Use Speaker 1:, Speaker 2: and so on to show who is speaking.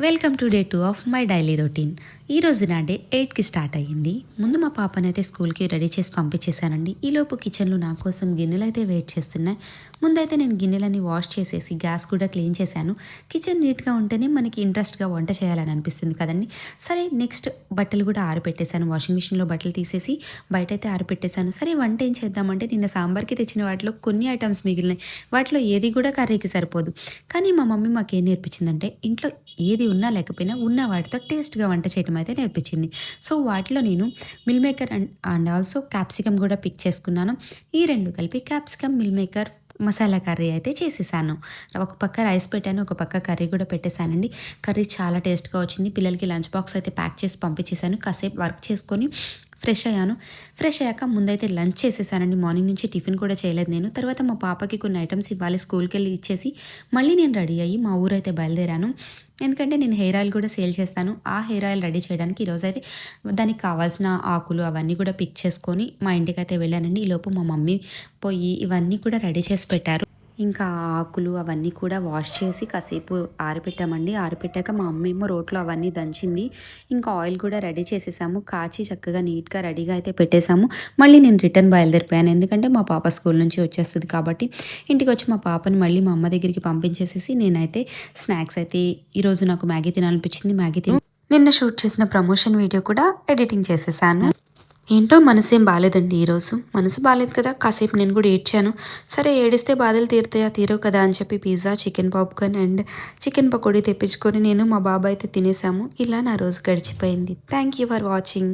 Speaker 1: Welcome to day 2 of my daily routine. ఈరోజు నా day 8కి start అయ్యింది. ముందు మా పాపనైతే స్కూల్కి రెడీ చేసి పంపించేశానండి. ఈలోపు కిచెన్లో నా కోసం గిన్నెలు అయితే వెయిట్ చేస్తున్నాయి. ముందైతే నేను గిన్నెలని వాష్ చేసేసి గ్యాస్ కూడా క్లీన్ చేశాను. కిచెన్ నీట్గా ఉంటేనే మనకి ఇంట్రెస్ట్గా వంట చేయాలని అనిపిస్తుంది కదండి. సరే నెక్స్ట్ బట్టలు కూడా ఆరిపెట్టేశాను. వాషింగ్ మిషన్లో బట్టలు తీసేసి బయటైతే ఆరిపెట్టేశాను. సరే వంట ఏం చేద్దామంటే నిన్న సాంబార్కి తెచ్చిన వాటిలో కొన్ని ఐటమ్స్ మిగిలినాయి. వాటిలో ఏది కూడా కర్రీకి సరిపోదు. కానీ మా మమ్మీ మాకేం నేర్పించిందంటే ఇంట్లో ఏది ఉన్నా లేకపోయినా ఉన్న వాటితో టేస్ట్గా వంట చేయడం అయితే నేర్పించింది. సో వాటిలో నేను meal maker and also capsicum కూడా పిక్ చేసుకున్నాను. ఈ రెండు కలిపి capsicum meal maker masala curry అయితే చేసేసాను. ఒక పక్క రైస్ పెట్టాను, ఒక పక్క కర్రీ కూడా పెట్టేశానండి. కర్రీ చాలా టేస్ట్గా వచ్చింది. పిల్లలకి లంచ్ బాక్స్ అయితే ప్యాక్ చేసి పంపించేశాను. కాసేపు వర్క్ చేసుకొని ఫ్రెష్ అయ్యాను. ఫ్రెష్ అయ్యాక ముందైతే లంచ్ చేసేసానండి. మార్నింగ్ నుంచి టిఫిన్ కూడా చేయలేదు నేను. తర్వాత మా పాపకి కొన్ని ఐటమ్స్ ఇవ్వాలి, స్కూల్కి వెళ్ళి ఇచ్చేసి మళ్ళీ నేను రెడీ అయ్యి మా ఊరైతే బయలుదేరాను. ఎందుకంటే నేను హెయిర్ ఆయిల్ కూడా సేల్ చేస్తాను. ఆ హెయిర్ ఆయిల్ రెడీ చేయడానికి ఈరోజైతే దానికి కావాల్సిన ఆకులు అవన్నీ కూడా పిక్ చేసుకొని మా ఇంటికైతే వెళ్ళానండి. ఈలోపు మా మమ్మీ పోయి ఇవన్నీ కూడా రెడీ చేసి పెట్టారు. ఇంకా ఆకులు అవన్నీ కూడా వాష్ చేసి కాసేపు ఆరిపెట్టామండి. ఆరిపెట్టాక మా అమ్మ ఏమో రోట్లో అవన్నీ దంచింది. ఇంకా ఆయిల్ కూడా రెడీ చేసేసాము. కాచి చక్కగా నీట్గా రెడీగా అయితే పెట్టేశాము. మళ్ళీ నేను రిటర్న్ బయలుదేరిపోయాను. ఎందుకంటే మా పాప స్కూల్ నుంచి వచ్చేస్తుంది కాబట్టి ఇంటికి వచ్చి మా పాపని మళ్ళీ మా అమ్మ దగ్గరికి పంపించేసేసి నేనైతే స్నాక్స్ అయితే ఈరోజు నాకు మ్యాగీ తినాలనిపించింది. మ్యాగీ తిని నిన్న షూట్ చేసిన ప్రమోషన్ వీడియో కూడా ఎడిటింగ్ చేసేసాను. ఏంటో మనసేం బాగాలేదండి ఈరోజు. మనసు బాగాలేదు కదా, కాసేపు నేను కూడా ఏడ్చాను. సరే ఏడిస్తే బాధలు తీరుతాయా, తీరవు కదా అని చెప్పి pizza, chicken popcorn and chicken pakodi తెప్పించుకొని నేను మా బాబాయ్ అయితే తినేసాము. ఇలా నా రోజు గడిచిపోయింది. Thank you for watching.